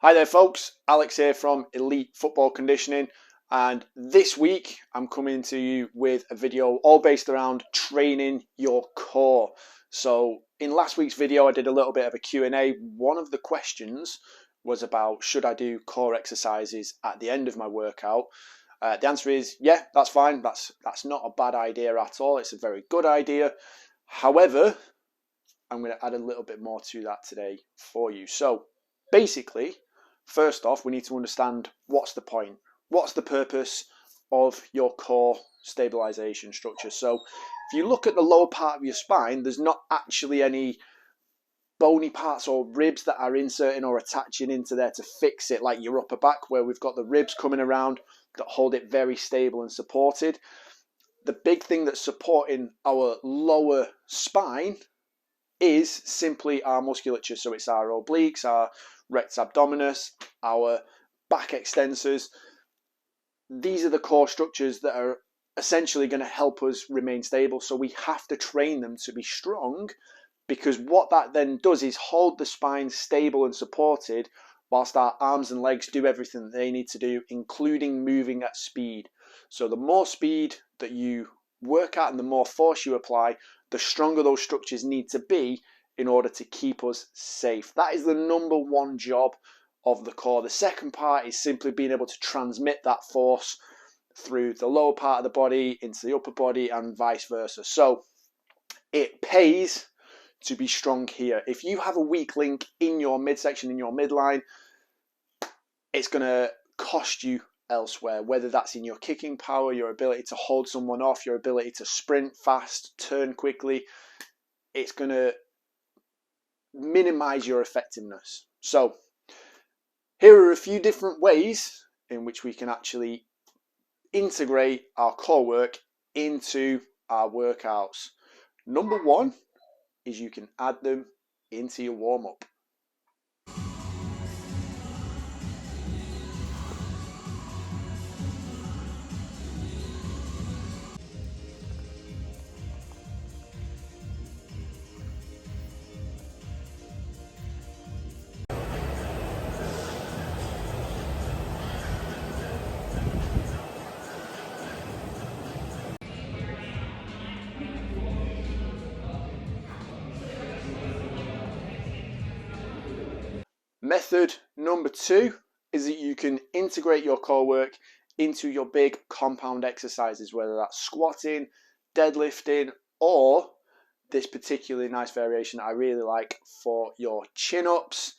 Hi there folks, Alex here from Elite Football Conditioning, and this week I'm coming to you with a video all based around training your core. So in last week's video I did a little bit of a Q&A. One of the questions was about should I do core exercises at the end of my workout. The answer is yeah, that's fine. That's not a bad idea at all. It's a very good idea. However, I'm going to add a little bit more to that today for you. So basically, first off, we need to understand what's the point. What's the purpose of your core stabilization structure? So if you look at the lower part of your spine, there's not actually any bony parts or ribs that are inserting or attaching into there to fix it, like your upper back where we've got the ribs coming around that hold it very stable and supported. The big thing that's supporting our lower spine is simply our musculature. So it's our obliques, our rectus abdominis, our back extensors. These are the core structures that are essentially going to help us remain stable. So we have to train them to be strong, because what that then does is hold the spine stable and supported whilst our arms and legs do everything that they need to do, including moving at speed. So the more speed that you work at and the more force you apply, the stronger those structures need to be in order to keep us safe. That is the number one job of the core. The second part is simply being able to transmit that force through the lower part of the body into the upper body and vice versa. So it pays to be strong here. If you have a weak link in your midsection, in your midline, it's going to cost you elsewhere, whether that's in your kicking power, your ability to hold someone off, your ability to sprint fast, turn quickly. It's going to minimize your effectiveness. So here are a few different ways in which we can actually integrate our core work into our workouts. Number one is you can add them into your warm-up. Method number two is that you can integrate your core work into your big compound exercises, whether that's squatting, deadlifting, or this particularly nice variation that I really like for your chin-ups,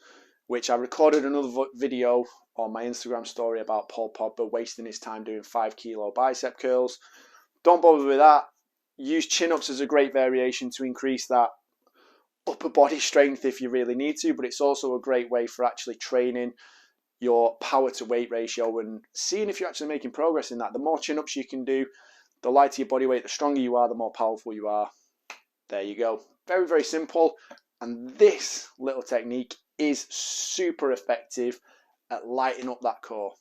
which I recorded another video on my Instagram story about Paul Pogba wasting his time doing 5 kilo bicep curls. Don't bother with that. Use chin-ups as a great variation to increase that upper body strength if you really need to, but it's also a great way for actually training your power to weight ratio and seeing if you're actually making progress in that. The more chin-ups you can do, the lighter your body weight, the stronger you are, the more powerful you are. There you go. Very, very simple. And this little technique is super effective at lighting up that core.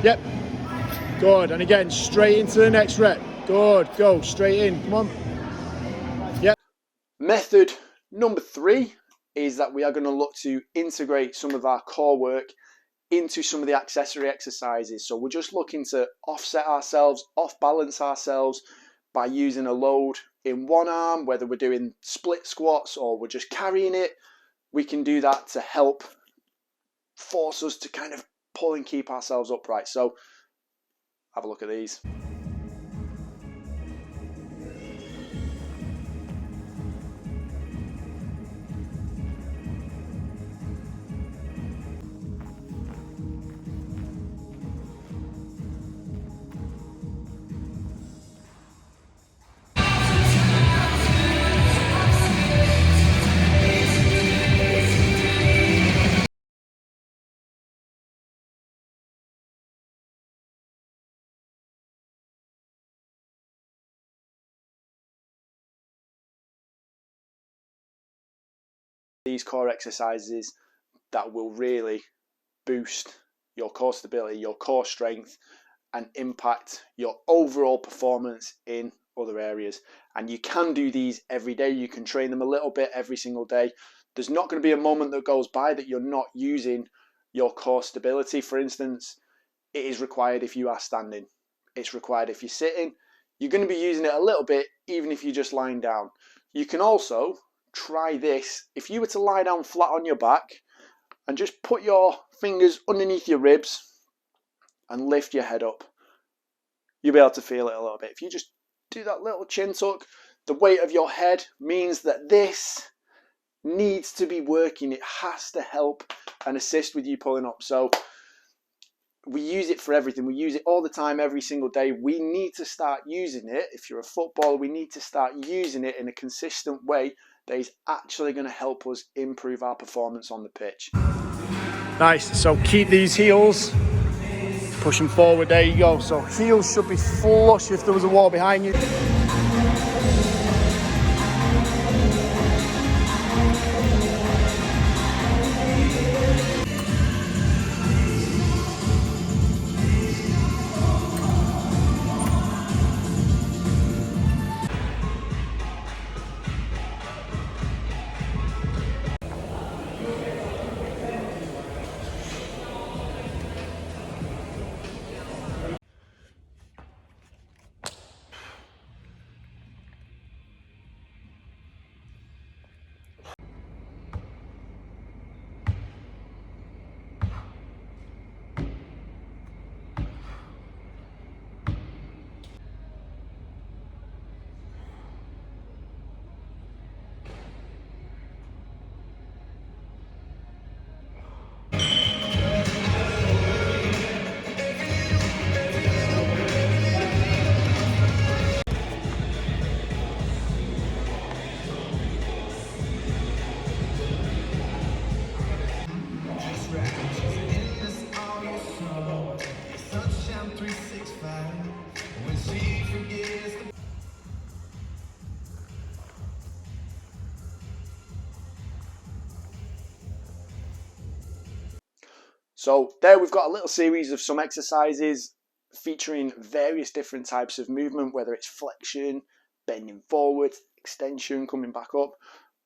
Yep, good, and again, straight into the next rep. Good, go, straight in, come on. Yep. Method number three is that we are going to look to integrate some of our core work into some of the accessory exercises. So we're just looking to offset ourselves, off-balance ourselves by using a load in one arm, whether we're doing split squats or we're just carrying it. We can do that to help force us to kind of pull and keep ourselves upright. So have a look at these. these core exercises that will really boost your core stability, your core strength, and impact your overall performance in other areas. And you can do these every day. You can train them a little bit every single day. There's not going to be a moment that goes by that you're not using your core stability. For instance, it is required if you are standing. It's required if you're sitting. You're going to be using it a little bit even if you're just lying down. You can also try this. If you were to lie down flat on your back and just put your fingers underneath your ribs and lift your head up, you'll be able to feel it a little bit. If you just do that little chin tuck, the weight of your head means that this needs to be working. It has to help and assist with you pulling up. So we use it for everything. We use it all the time, every single day. We need to start using it. If you're a footballer, we need to start using it in a consistent way that is actually going to help us improve our performance on the pitch. Nice. So keep these heels, push them forward. There you go. So heels should be flush if there was a wall behind you. So there we've got a little series of some exercises featuring various different types of movement, whether it's flexion, bending forward, extension, coming back up,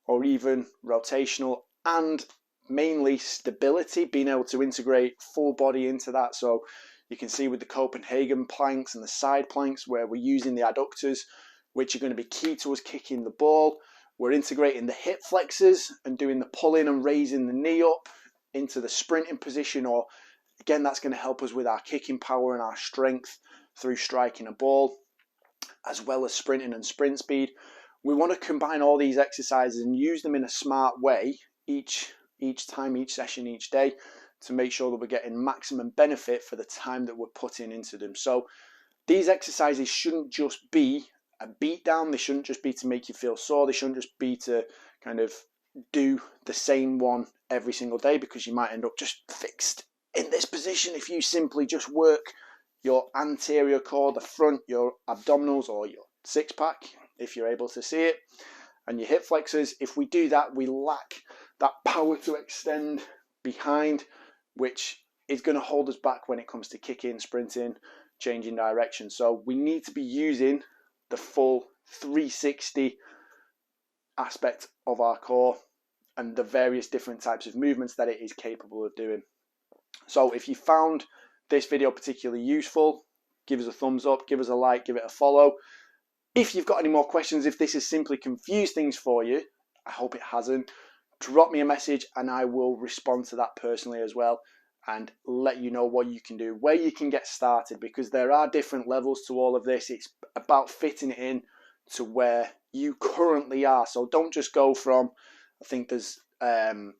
or even rotational, and mainly stability, being able to integrate full body into that. So you can see with the Copenhagen planks and the side planks where we're using the adductors, which are going to be key to us kicking the ball. We're integrating the hip flexors and doing the pulling and raising the knee up into the sprinting position, or again, that's going to help us with our kicking power and our strength through striking a ball, as well as sprinting and sprint speed. We want to combine all these exercises and use them in a smart way each time, each session, each day, to make sure that we're getting maximum benefit for the time that we're putting into them. So these exercises shouldn't just be a beat down. They shouldn't just be to make you feel sore. They shouldn't just be to kind of do the same one every single day, because you might end up just fixed in this position. If you simply just work your anterior core, the front, your abdominals or your six pack, if you're able to see it, and your hip flexors, if we do that, we lack that power to extend behind, which is going to hold us back when it comes to kicking, sprinting, changing direction. So we need to be using the full 360 aspect of our core and the various different types of movements that it is capable of doing. So if you found this video particularly useful, give us a thumbs up, give us a like, give it a follow. If you've got any more questions, if this has simply confused things for you, I hope it hasn't, drop me a message and I will respond to that personally as well and let you know what you can do, where you can get started, because there are different levels to all of this. It's about fitting it in to where you currently are. So don't just go from, I think there's the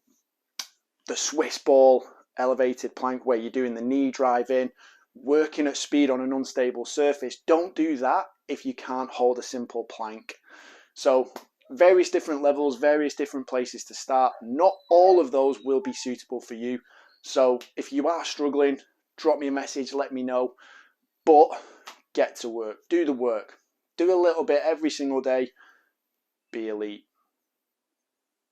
Swiss ball elevated plank where you're doing the knee drive in, working at speed on an unstable surface. Don't do that if you can't hold a simple plank. So various different levels, various different places to start. Not all of those will be suitable for you. So if you are struggling, drop me a message, let me know. But get to work, do the work, do a little bit every single day, be elite.